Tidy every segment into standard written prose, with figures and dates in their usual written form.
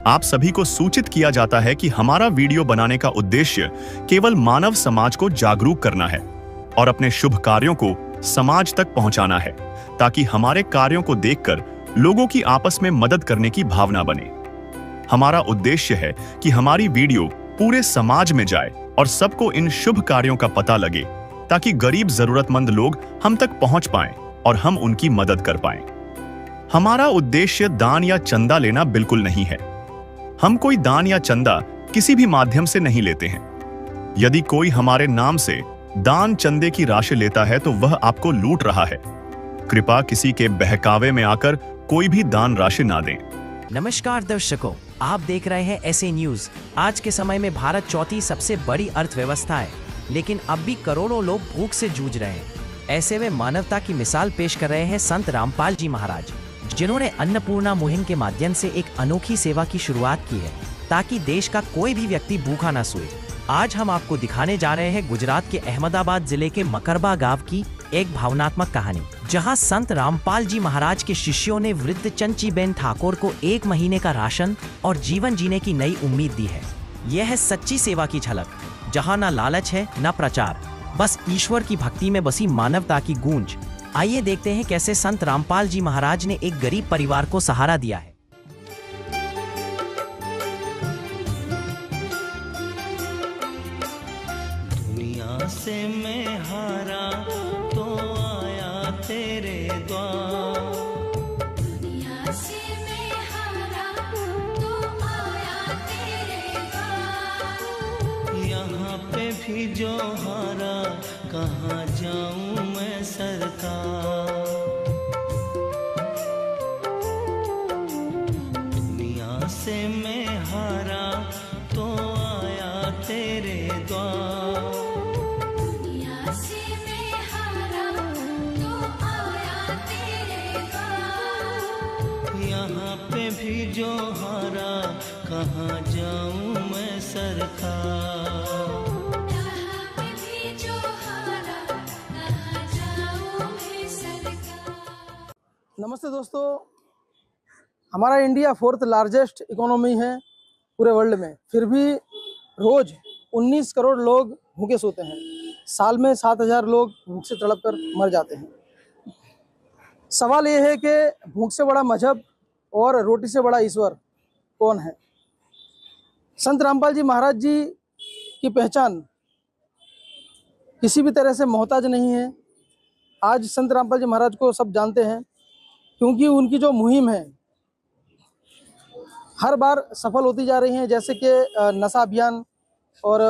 आप सभी को सूचित किया जाता है कि हमारा वीडियो बनाने का उद्देश्य केवल मानव समाज को जागरूक करना है और अपने शुभ कार्यों को समाज तक पहुंचाना है, ताकि हमारे कार्यों को देखकर लोगों की आपस में मदद करने की भावना बने। हमारा उद्देश्य है कि हमारी वीडियो पूरे समाज में जाए और सबको इन शुभ कार्यों का पता लगे, ताकि गरीब जरूरतमंद लोग हम तक पहुंच पाएं और हम उनकी मदद कर पाएं। हमारा उद्देश्य दान या चंदा लेना बिल्कुल नहीं है। हम कोई दान या चंदा किसी भी माध्यम से नहीं लेते हैं। यदि कोई हमारे नाम से दान चंदे की राशि लेता है तो वह आपको लूट रहा है। कृपया किसी के बहकावे में आकर कोई भी दान राशि ना दें। नमस्कार दर्शकों, आप देख रहे हैं ऐसे न्यूज। आज के समय में भारत चौथी सबसे बड़ी अर्थव्यवस्था है, लेकिन अब भी करोड़ों लोग भूख से जूझ रहे हैं। ऐसे में मानवता की मिसाल पेश कर रहे हैं संत रामपाल जी महाराज, जिन्होंने अन्नपूर्णा मुहिम के माध्यम से एक अनोखी सेवा की शुरुआत की है, ताकि देश का कोई भी व्यक्ति भूखा न सोए। आज हम आपको दिखाने जा रहे हैं गुजरात के अहमदाबाद जिले के मकरबा गांव की एक भावनात्मक कहानी, जहां संत रामपाल जी महाराज के शिष्यों ने वृद्ध चंचीबेन ठाकुर को 1 महीने का राशन और जीवन जीने की नई उम्मीद दी है। यह है सच्ची सेवा की झलक, जहां न लालच है न प्रचार, बस ईश्वर की भक्ति में बसी मानवता की गूंज। आइए देखते हैं कैसे संत रामपाल जी महाराज ने एक गरीब परिवार को सहारा दिया है। दुनिया से मैं हारा तो आया तेरे द्वार, दुनिया से मैं हारा तो आया तेरे द्वार। यहाँ पे भी जो हारा कहाँ जाऊँ मैं सरकार। दुनिया से मैं हारा तो आया तेरे द्वार, दुनिया से मैं हारा तो आया तेरे द्वार। यहाँ पे भी जो हारा कहाँ जाऊँ मैं सरकार। यहाँ पे भी जो हारा कहाँ जाऊँ मैं सरकार। नमस्ते दोस्तों, हमारा इंडिया 4th लार्जेस्ट इकोनॉमी है पूरे वर्ल्ड में, फिर भी रोज 19 करोड़ लोग भूखे सोते हैं। साल में 7,000 लोग भूख से तड़प कर मर जाते हैं। सवाल ये है कि भूख से बड़ा मजहब और रोटी से बड़ा ईश्वर कौन है? संत रामपाल जी महाराज जी की पहचान किसी भी तरह से मोहताज नहीं है। आज संत रामपाल जी महाराज को सब जानते हैं, क्योंकि उनकी जो मुहिम है हर बार सफल होती जा रही हैं, जैसे कि नशा अभियान और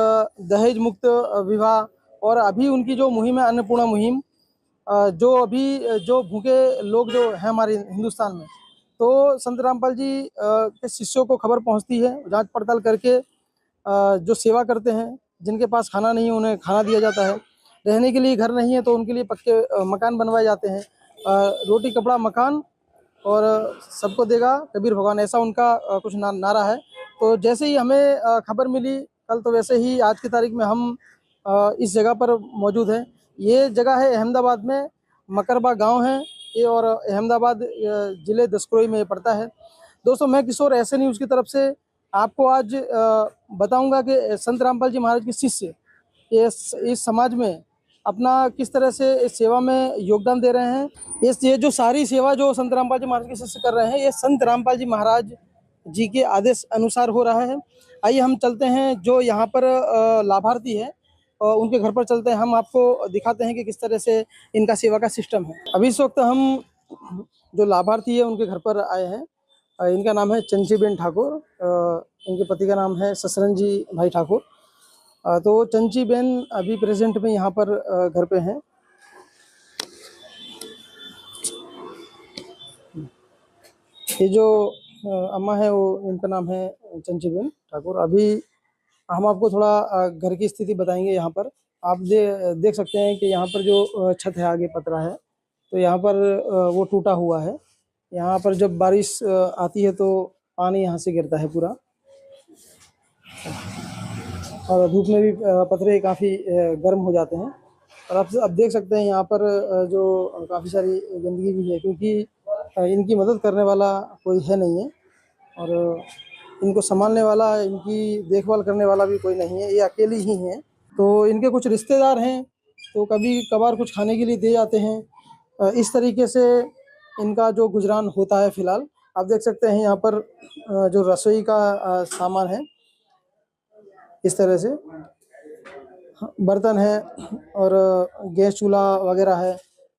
दहेज मुक्त विवाह, और अभी उनकी जो मुहिम है अन्नपूर्णा मुहिम, जो भूखे लोग जो हैं हमारे हिंदुस्तान में, तो संत रामपाल जी के शिष्यों को खबर पहुंचती है, जांच पड़ताल करके जो सेवा करते हैं, जिनके पास खाना नहीं है उन्हें खाना दिया जाता है, रहने के लिए घर नहीं है तो उनके लिए पक्के मकान बनवाए जाते हैं। रोटी कपड़ा मकान और सबको देगा कबीर भगवान, ऐसा उनका कुछ नारा है। तो जैसे ही हमें खबर मिली कल, तो वैसे ही आज की तारीख में हम इस जगह पर मौजूद हैं। ये जगह है अहमदाबाद में, मकरबा गांव है ये, और अहमदाबाद जिले दसक्रोई में ये पड़ता है। दोस्तों, मैं किशोर ऐसे न्यूज़ की तरफ से आपको आज बताऊंगा कि संत रामपाल जी महाराज के शिष्य इस समाज में अपना किस तरह से इस सेवा में योगदान दे रहे हैं। ये जो सारी सेवा जो संत रामपाल जी महाराज के शिष्य कर रहे हैं, ये संत रामपाल जी महाराज जी के आदेश अनुसार हो रहा है। आइए हम चलते हैं, जो यहाँ पर लाभार्थी है उनके घर पर चलते हैं, हम आपको दिखाते हैं कि किस तरह से इनका सेवा का सिस्टम है। अभी इस वक्त हम जो लाभार्थी है उनके घर पर आए हैं। इनका नाम है चंचीबेन ठाकुर, इनके पति का नाम है ससरंजी भाई ठाकुर। तो चंचीबेन अभी प्रेजेंट में यहाँ पर घर पे हैं। ये जो अम्मा है वो, इनका नाम है चंचीबेन ठाकुर। अभी हम आपको थोड़ा घर की स्थिति बताएंगे। यहाँ पर आप देख सकते हैं कि यहाँ पर जो छत है आगे पतरा है, तो यहाँ पर वो टूटा हुआ है। यहाँ पर जब बारिश आती है तो पानी यहाँ से गिरता है पूरा, और धूप में भी पतरे काफ़ी गर्म हो जाते हैं। और आप अब देख सकते हैं यहाँ पर जो काफ़ी सारी गंदगी भी है, क्योंकि इनकी मदद करने वाला कोई है नहीं है। और इनको संभालने वाला, इनकी देखभाल करने वाला भी कोई नहीं है, ये अकेली ही हैं। तो इनके कुछ रिश्तेदार हैं, तो कभी कभार कुछ खाने के लिए दे जाते हैं। इस तरीके से इनका जो गुजरान होता है फिलहाल। आप देख सकते हैं यहाँ पर जो रसोई का सामान है, इस तरह से बर्तन है और गैस चूल्हा वगैरह है,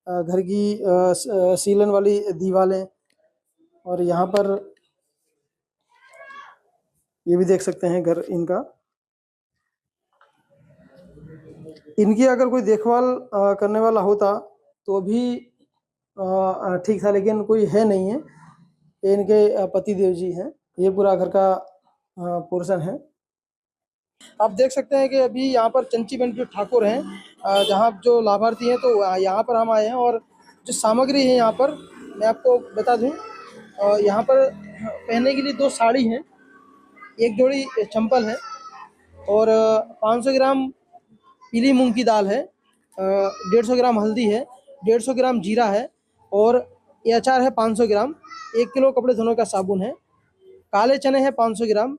घर की सीलन वाली दीवारें, और यहाँ पर ये भी देख सकते हैं घर इनका। इनकी अगर कोई देखभाल करने वाला होता तो भी ठीक था, लेकिन कोई है नहीं है। ये इनके पति देव जी हैं। ये पूरा घर का पोर्शन है। आप देख सकते हैं कि अभी यहाँ पर चंचीबन जो ठाकुर हैं, जहाँ जो लाभार्थी हैं, तो यहाँ पर हम आए हैं। और जो सामग्री है यहाँ पर मैं आपको बता दूं, यहाँ पर पहनने के लिए 2 साड़ी हैं, एक जोड़ी चंपल है, और 500 ग्राम पीली मूंग की दाल है, 150 ग्राम हल्दी है, 150 ग्राम जीरा है, और ये अचार है 500 ग्राम, 1 किलो कपड़े धोने का साबुन है, काले चने हैं 500 ग्राम,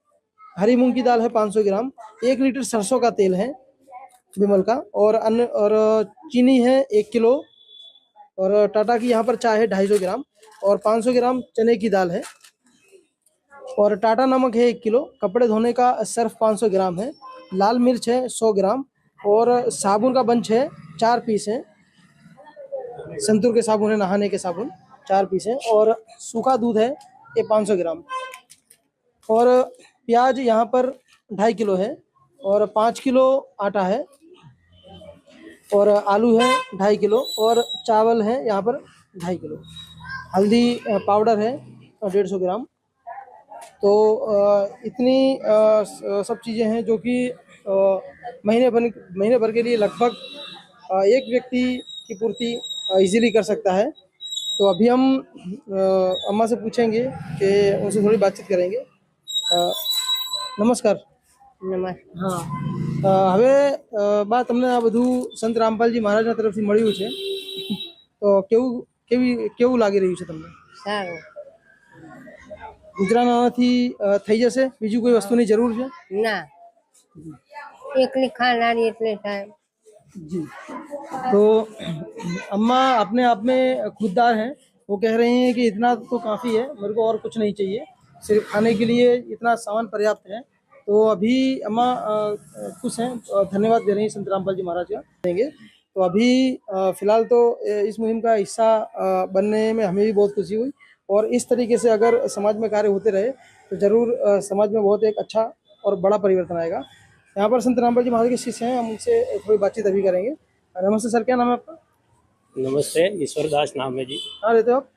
हरी मूंग की दाल है 500 ग्राम, 1 लीटर सरसों का तेल है विमल का, और अन्य और चीनी है 1 किलो, और टाटा की यहाँ पर चाय है 250 ग्राम, और 500 ग्राम चने की दाल है, और टाटा नमक है 1 किलो, कपड़े धोने का सर्फ 500 ग्राम है, लाल मिर्च है 100 ग्राम, और साबुन का बंच है 4 पीस है, संतूर के साबुन है, नहाने के साबुन 4 पीस है, और सूखा दूध है ये 500 ग्राम, और प्याज यहाँ पर 2.5 किलो है, और 5 किलो आटा है, और आलू है 2.5 किलो, और चावल है यहाँ पर 2.5 किलो, हल्दी पाउडर है 150 ग्राम। तो इतनी सब चीज़ें हैं जो कि महीने भर के लिए लगभग एक व्यक्ति की पूर्ति इजीली कर सकता है। तो अभी हम अम्मा से पूछेंगे कि उनसे थोड़ी बातचीत करेंगे। नमस्कार। નમસ્કાર. હા, હવે બા તમને આ બધું સંત રામપાલજી મહારાજના તરફથી મળ્યું છે, તો કેવું લાગી રહ્યું છે તમને? સારું. ગુજરાન આનાથી થઈ જશે? બીજું કોઈ વસ્તુની જરૂર છે? ના, એકલી ખાનારી એટલે થાય. जी। तो अम्मा अपने आप में खुददार हैं। वो कह रही हैं कि इतना तो काफ़ी है, मेरे को और कुछ नहीं चाहिए, सिर्फ खाने के लिए इतना सामान पर्याप्त है। तो अभी अम्मा खुश हैं, धन्यवाद दे रही हैं संत रामपाल जी महाराज का देंगे। तो अभी फ़िलहाल तो इस मुहिम का हिस्सा बनने में हमें भी बहुत खुशी हुई, और इस तरीके से अगर समाज में कार्य होते रहे तो ज़रूर समाज में बहुत एक अच्छा और बड़ा परिवर्तन आएगा। यहाँ पर संत रामपाल जी महाराज के शिष्य हैं, हम उनसे थोड़ी बातचीत अभी करेंगे। नमस्ते सर, क्या नाम है आपका? नमस्ते, ईश्वर दास नाम है जी। कहाँ रहते हो आप?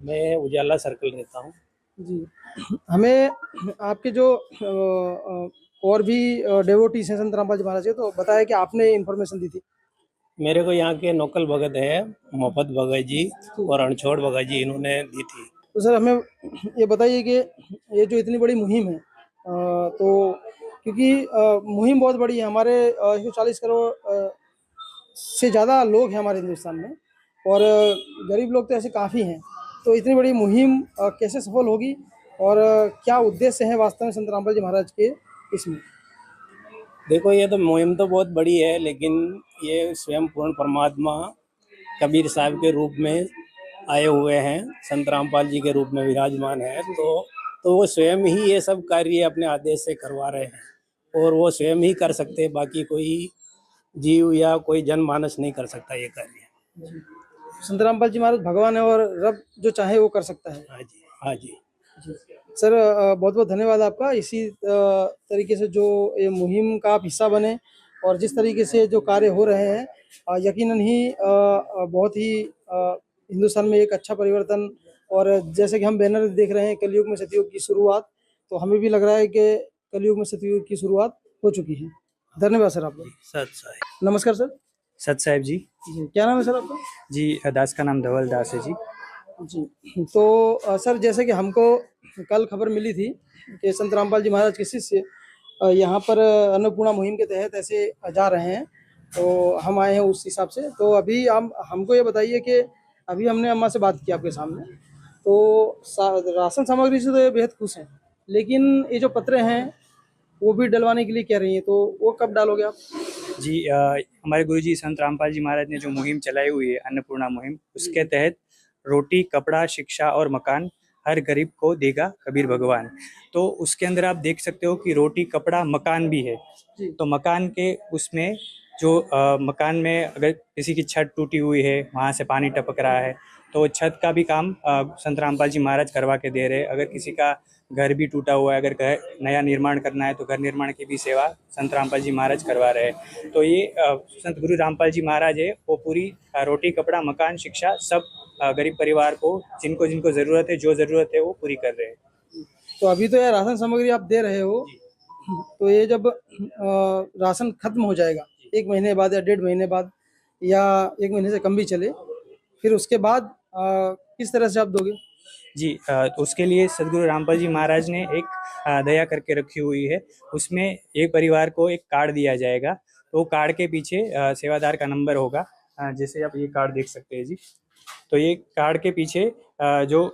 मैं उजाला सर्कल रहता हूँ। जी। हमें आपके जो और भी डेवोटीज हैं संत रामपाल जी महाराज के, तो बताया कि आपने इन्फॉर्मेशन दी थी। मेरे को यहाँ के नोकल भगत है मोहब्बत भगत जी और अनछोड़ भगत जी, इन्होंने दी थी। तो सर हमें ये बताइए कि ये जो इतनी बड़ी मुहिम है, तो क्योंकि मुहिम बहुत बड़ी है, हमारे 140 करोड़ से ज़्यादा लोग हैं हमारे हिंदुस्तान में, और गरीब लोग तो ऐसे काफ़ी हैं। तो इतनी बड़ी मुहिम कैसे सफल होगी, और क्या उद्देश्य है वास्तव में संत रामपाल जी महाराज के इसमें? देखो, ये तो मुहिम तो बहुत बड़ी है, लेकिन ये स्वयं पूर्ण परमात्मा कबीर साहब के रूप में आए हुए हैं, संत रामपाल जी के रूप में विराजमान है। तो वो स्वयं ही ये सब कार्य अपने आदेश से करवा रहे हैं, और वो स्वयं ही कर सकते हैं, बाकी कोई जीव या कोई जनमानस नहीं कर सकता ये कार्य। संत रामपाल जी महाराज भगवान है, और रब जो चाहे वो कर सकता है। हाँ जी, हाँ जी। सर बहुत बहुत धन्यवाद आपका। इसी तरीके से जो ये मुहिम का आप हिस्सा बने, और जिस तरीके से जो कार्य हो रहे हैं, यकीनन ही बहुत ही हिंदुस्तान में एक अच्छा परिवर्तन, और जैसे कि हम बैनर देख रहे हैं कलयुग में सतयुग की शुरुआत, तो हमें भी लग रहा है कि कलयुग में सतयुग की शुरुआत हो चुकी है। धन्यवाद सर आपका। सत साहिब। नमस्कार सर। सत साहिब जी। जी, क्या नाम है सर आपका? जी, दास का नाम धवल दास है जी। जी। तो सर जैसे कि हमको कल खबर मिली थी कि संत रामपाल जी महाराज के शिष्य यहाँ पर अन्नपूर्णा मुहिम के तहत ऐसे जा रहे हैं, तो हम आए हैं उस हिसाब से। तो अभी हमको ये बताइए कि अभी हमने अम्मा से बात की आपके सामने, तो राशन सामग्री से तो ये बेहद खुश हैं, लेकिन ये जो पत्रे हैं वो भी डलवाने के लिए कह रही हैं, तो वो कब डालोगे आप? जी हमारे गुरुजी संत रामपाल जी महाराज ने जो मुहिम चलाई हुई है अन्नपूर्णा मुहिम, उसके तहत रोटी, कपड़ा, शिक्षा और मकान हर गरीब को देगा कबीर भगवान। तो उसके अंदर आप देख सकते हो कि रोटी, कपड़ा, मकान भी है। जी। तो मकान के उसमें जो मकान में अगर किसी की छत टूटी हुई है, वहाँ से पानी टपक रहा है, तो छत का भी काम संत रामपाल जी महाराज करवा के दे रहे हैं। अगर किसी का घर भी टूटा हुआ है, अगर घर नया निर्माण करना है तो घर निर्माण की भी सेवा संत रामपाल जी महाराज करवा रहे हैं। तो ये संत गुरु रामपाल जी महाराज है वो पूरी रोटी, कपड़ा, मकान, शिक्षा सब गरीब परिवार को जिनको जिनको ज़रूरत है, जो ज़रूरत है वो पूरी कर रहे हैं। तो अभी तो यार राशन सामग्री आप दे रहे हो, तो ये जब राशन खत्म हो जाएगा 1 महीने बाद या 1.5 महीने बाद या 1 महीने से कम भी चले, फिर उसके बाद किस तरह से आप दोगे? जी तो उसके लिए सदगुरु रामपाल जी महाराज ने एक दया करके रखी हुई है। उसमें एक परिवार को एक कार्ड दिया जाएगा। तो कार्ड के पीछे सेवादार का नंबर होगा। जैसे आप ये कार्ड देख सकते हैं जी। तो ये कार्ड के पीछे जो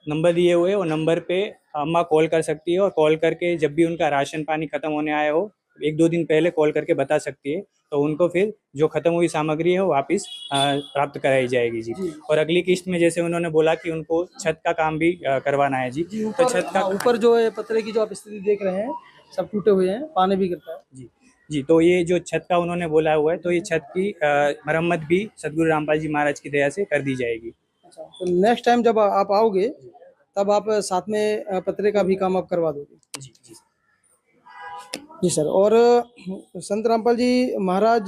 नंबर दिए हुए हैं वो नंबर पे अम्मा कॉल कर सकती है, और कॉल करके जब भी उनका राशन पानी खत्म होने आया हो 1-2 दिन पहले कॉल करके बता सकती है। तो उनको फिर जो खत्म हुई सामग्री है वो वापस प्राप्त कराई जाएगी जी। और अगली किस्त में जैसे उन्होंने बोला कि उनको छत का काम भी करवाना है जी। तो छत का ऊपर जो है पतरे की जो आप स्थिति देख रहे हैं सब टूटे हुए हैं, पानी भी गिरता है। जी जी। तो ये जो छत का उन्होंने बोला हुआ है, तो ये छत की मरम्मत भी सदगुरु रामपाल जी महाराज की दया से कर दी जाएगी। अच्छा, तो नेक्स्ट टाइम जब आप आओगे तब आप साथ में पतरे का भी काम आप करवा दोगे? जी जी जी सर। और संत रामपाल जी महाराज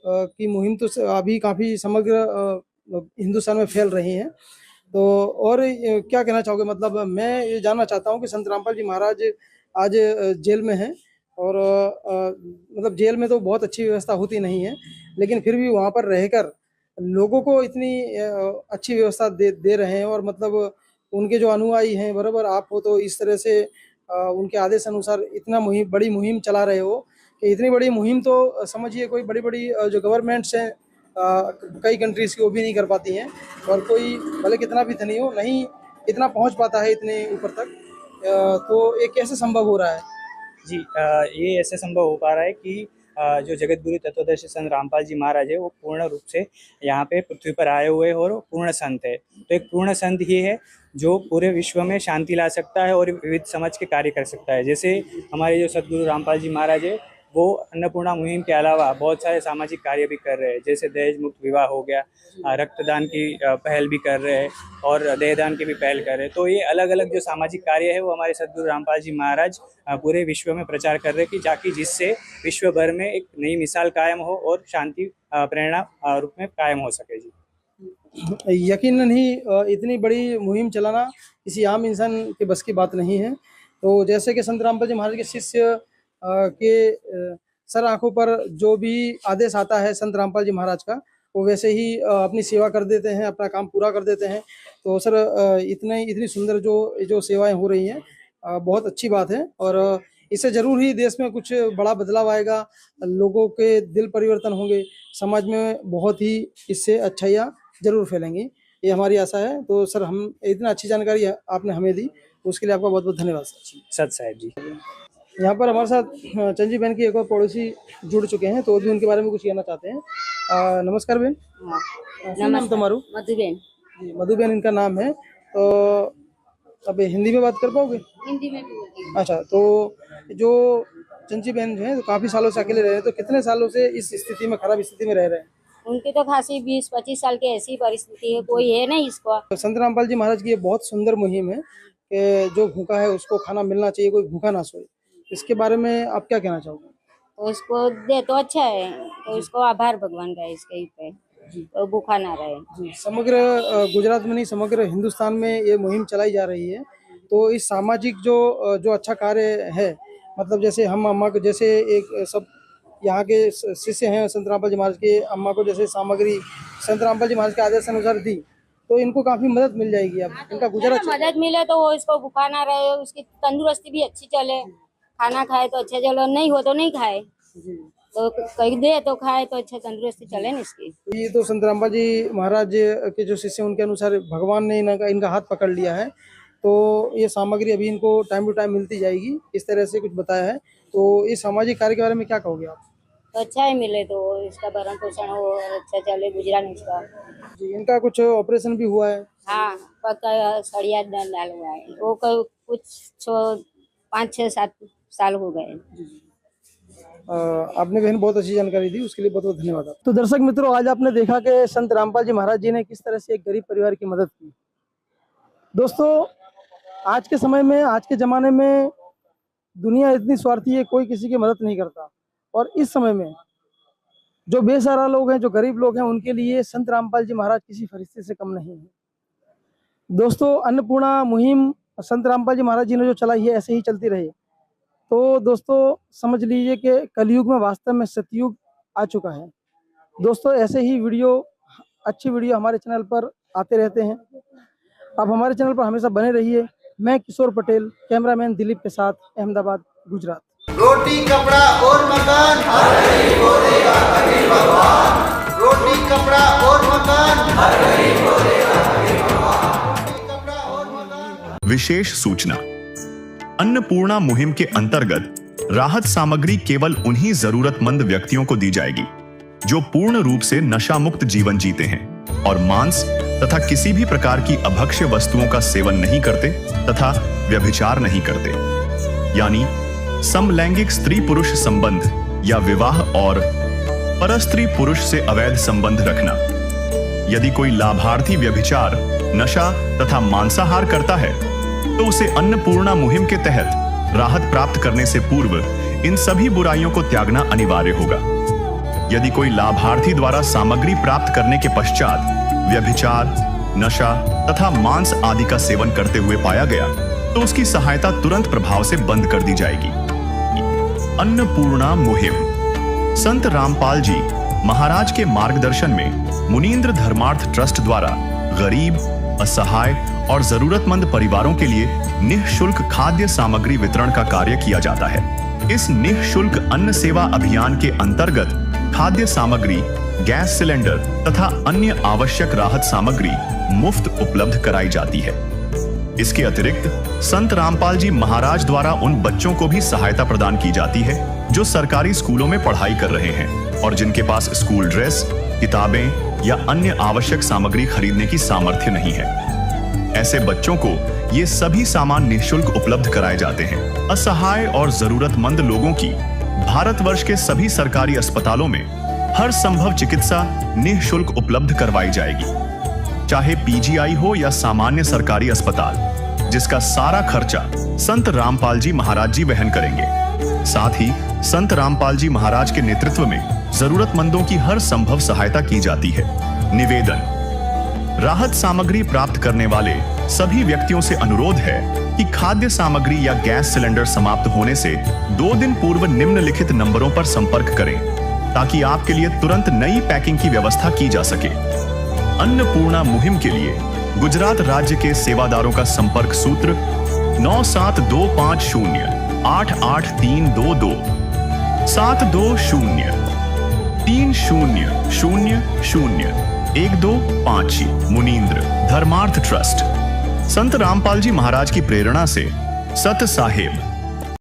की मुहिम तो अभी काफ़ी समग्र हिंदुस्तान में फैल रही है, तो और क्या कहना चाहोगे? मतलब मैं ये जानना चाहता हूँ कि संत रामपाल जी महाराज आज जेल में हैं, और मतलब जेल में तो बहुत अच्छी व्यवस्था होती नहीं है, लेकिन फिर भी वहाँ पर रहकर लोगों को इतनी अच्छी व्यवस्था दे रहे हैं, और मतलब उनके जो अनुयायी हैं, बराबर आप हो, तो इस तरह से उनके आदेश अनुसार इतना बड़ी मुहिम चला रहे हो कि इतनी बड़ी मुहिम तो समझिए कोई बड़ी जो गवर्नमेंट्स हैं कई कंट्रीज़ की वो भी नहीं कर पाती हैं, और कोई भले कितना भी धनी हो नहीं इतना पहुंच पाता है इतने ऊपर तक। तो ये कैसे संभव हो रहा है? जी ये ऐसे संभव हो पा रहा है कि जो जगत गुरु तत्वदर्शी संत रामपाल जी महाराज है वो पूर्ण रूप से यहाँ पे पृथ्वी पर आए हुए हैं और पूर्ण संत है। तो एक पूर्ण संत ही है जो पूरे विश्व में शांति ला सकता है और विविध समाज के कार्य कर सकता है। जैसे हमारे जो सदगुरु रामपाल जी महाराज है वो अन्नपूर्णा मुहिम के अलावा बहुत सारे सामाजिक कार्य भी कर रहे हैं। जैसे दहेज मुक्त विवाह हो गया, रक्तदान की पहल भी कर रहे हैं और देहदान की भी पहल कर रहे हैं। तो ये अलग अलग जो सामाजिक कार्य है वो हमारे सदगुरु रामपाल जी महाराज पूरे विश्व में प्रचार कर रहे हैं कि ताकि जिससे विश्व भर में एक नई मिसाल कायम हो और शांति प्रेरणा रूप में कायम हो सके जी। यकीनन ही इतनी बड़ी मुहिम चलाना किसी आम इंसान के बस की बात नहीं है। तो जैसे कि संत रामपाल जी महाराज के शिष्य के सर आंखों पर जो भी आदेश आता है संत रामपाल जी महाराज का, वो वैसे ही अपनी सेवा कर देते हैं, अपना काम पूरा कर देते हैं। तो सर इतनी सुंदर जो सेवाएं हो रही हैं बहुत अच्छी बात है, और इससे जरूर ही देश में कुछ बड़ा बदलाव आएगा, लोगों के दिल परिवर्तन होंगे, समाज में बहुत ही इससे अच्छाइयाँ जरूर फैलेंगी, ये हमारी आशा है। तो सर हम इतना अच्छी जानकारी आपने हमें दी, उसके लिए आपका बहुत बहुत धन्यवाद सर। सत साहेब जी। यहाँ पर हमारे साथ चंजी बहन की एक और पड़ोसी जुड़ चुके हैं, तो भी उनके बारे में कुछ कहना चाहते हैं। नमस्कार बहन। શું નામ તમારું? मधुबेन। जी, मधुबेन इनका नाम है। तो अब हिंदी में बात कर पाओगे? हिंदी में भी बोलती हूँ। अच्छा, तो जो चंची बहन जो है तो काफी सालों से अकेले रह रहे हैं, तो कितने सालों से इस स्थिति में, खराब स्थिति में रह रहे हैं? उनकी तो खासी 20-25 साल की ऐसी परिस्थिति है, कोई है नहीं इसको। तो संत रामपाल जी महाराज की ये बहुत सुंदर मुहिम है कि जो भूखा है उसको खाना मिलना चाहिए, कोई भूखा ना सोए। इसके बारे में आप क्या कहना चाहोगे? तो उसको दे तो अच्छा है, तो इसको आभार भगवान का इसके पे, तो भूखा ना रहे। जी, समग्र गुजरात में नहीं समग्र हिंदुस्तान में ये मुहिम चलाई जा रही है। तो इस सामाजिक जो अच्छा कार्य है, मतलब जैसे हम अम्मा को, जैसे एक सब यहाँ के शिष्य हैं संत रामपाल जी महाराज के, अम्मा को जैसे सामग्री संत रामपाल जी महाराज के आदेश अनुसार दी, तो इनको काफी मदद मिल जाएगी। अब इनका गुजरात मदद मिले तो वो इसको भूखा ना रहे, उसकी तंदुरुस्ती भी अच्छी चले, खाना खाए तो अच्छा चलो, नहीं हो तो नहीं खाए, तो कहीं दे तो खाए तो अच्छा तंदुरुस्ती चले ना इसकी। ये तो संत रामपाल जी महाराज के जो शिष्य उनके अनुसार भगवान ने इनका हाथ पकड़ लिया है तो ये सामग्री अभी इनको टाइम टू टाइम मिलती जाएगी, इस तरह से कुछ बताया है। तो इस सामाजिक कार्य के बारे में क्या कहोगे आप? तो अच्छा ही मिले तो इसका भरण पोषण हो और अच्छा चले गुजरान इसका। जी, इनका कुछ ऑपरेशन भी हुआ है? हाँ, पक्का सड़िया डाल हुआ है वो कुछ 5-6-7 साल हो गए। आपने बहन बहुत अच्छी जानकारी दी, उसके लिए बहुत बहुत धन्यवाद। तो दर्शक मित्रों, आज आपने देखा कि संत रामपाल जी महाराज जी ने किस तरह से एक गरीब परिवार की मदद की। दोस्तों, आज के समय में, आज के ज़माने में दुनिया इतनी स्वार्थी है, कोई किसी की मदद नहीं करता। और इस समय में जो बेसहारा लोग हैं, जो गरीब लोग हैं, उनके लिए संत रामपाल जी महाराज किसी फरिश्ते से कम नहीं है। दोस्तों, अन्नपूर्णा मुहिम संत रामपाल जी महाराज जी ने जो चलाई है, ऐसे ही चलती रहे। तो दोस्तों, समझ लीजिए कि कलयुग में वास्तव में सतयुग आ चुका है। दोस्तों, ऐसे ही वीडियो, अच्छी वीडियो हमारे चैनल पर आते रहते हैं। आप हमारे चैनल पर हमेशा बने रहिए। मैं किशोर पटेल, कैमरामैन दिलीप के साथ, अहमदाबाद, गुजरात। रोटी कपड़ा और मकान हर गरीब को देगा कबीर भगवान। रोटी कपड़ा और मकान हर गरीब को देगा कबीर भगवान। रोटी कपड़ा और मकान। विशेष सूचना, अन्नपूर्णा मुहिम के अंतर्गत राहत सामग्री केवल उन्हीं जरूरतमंद व्यक्तियों को दी जाएगी जो पूर्ण रूप से नशा मुक्त जीवन जीते हैं और मांस तथा किसी भी प्रकार की अभक्ष्य वस्तुओं का सेवन नहीं करते तथा व्यभिचार नहीं करते, यानी समलैंगिक स्त्री पुरुष संबंध या विवाह और परस्त्री पुरुष से अवैध संबंध रखना। यदि कोई लाभार्थी व्यभिचार, नशा तथा मांसाहार करता है तो उसे अन्नपूर्णा मुहिम के तहत राहत प्राप्त करने से पूर्व इन सभी बुराइयों को त्यागना अनिवार्य होगा। यदि कोई लाभार्थी द्वारा सामग्री प्राप्त करने के पश्चात व्यभिचार, नशा तथा मांस आदि का सेवन करते हुए पाया गया तो उसकी सहायता तुरंत प्रभाव से बंद कर दी जाएगी। अन्नपूर्णा मुहिम संत रामपाल जी महाराज के मार्गदर्शन में मुनींद्र धर्मार्थ ट्रस्ट द्वारा गरीब, असहाय और जरूरतमंद परिवारों के लिए निःशुल्क खाद्य सामग्री वितरण का कार्य किया जाता है। इस निःशुल्क अन्न सेवा अभियान के अंतर्गत खाद्य सामग्री, गैस सिलेंडर तथा अन्य आवश्यक राहत सामग्री मुफ्त उपलब्ध कराई जाती है। इसके अतिरिक्त संत रामपाल जी महाराज द्वारा उन बच्चों को भी सहायता प्रदान की जाती है जो सरकारी स्कूलों में पढ़ाई कर रहे हैं और जिनके पास स्कूल ड्रेस, किताबें या अन्य आवश्यक सामग्री खरीदने की सामर्थ्य नहीं है। ऐसे बच्चों को ये सभी सामान निःशुल्क उपलब्ध कराए जाते हैं। असहाय और जरूरतमंद लोगों की भारतवर्ष के सभी सरकारी अस्पतालों में हर संभव चिकित्सा निःशुल्क उपलब्ध करवाई जाएगी, चाहे पीजीआई हो या सामान्य सरकारी अस्पताल, जिसका सारा खर्चा संत रामपाल जी महाराज जी वहन करेंगे। साथ ही संत रामपाल जी महाराज के नेतृत्व में जरूरतमंदों की हर संभव सहायता की जाती है। निवेदन, राहत सामग्री प्राप्त करने वाले सभी व्यक्तियों से अनुरोध है कि खाद्य सामग्री या गैस सिलेंडर समाप्त होने से 2 दिन पूर्व निम्नलिखित नंबरों पर संपर्क करें ताकि आपके लिए तुरंत नई पैकिंग की व्यवस्था की जा सके। अन्नपूर्णा मुहिम के लिए गुजरात राज्य के सेवादारों का संपर्क सूत्र 9725088322 72030001256 मुनींद्र धर्मार्थ ट्रस्ट। संत रामपाल जी महाराज की प्रेरणा से सत साहेब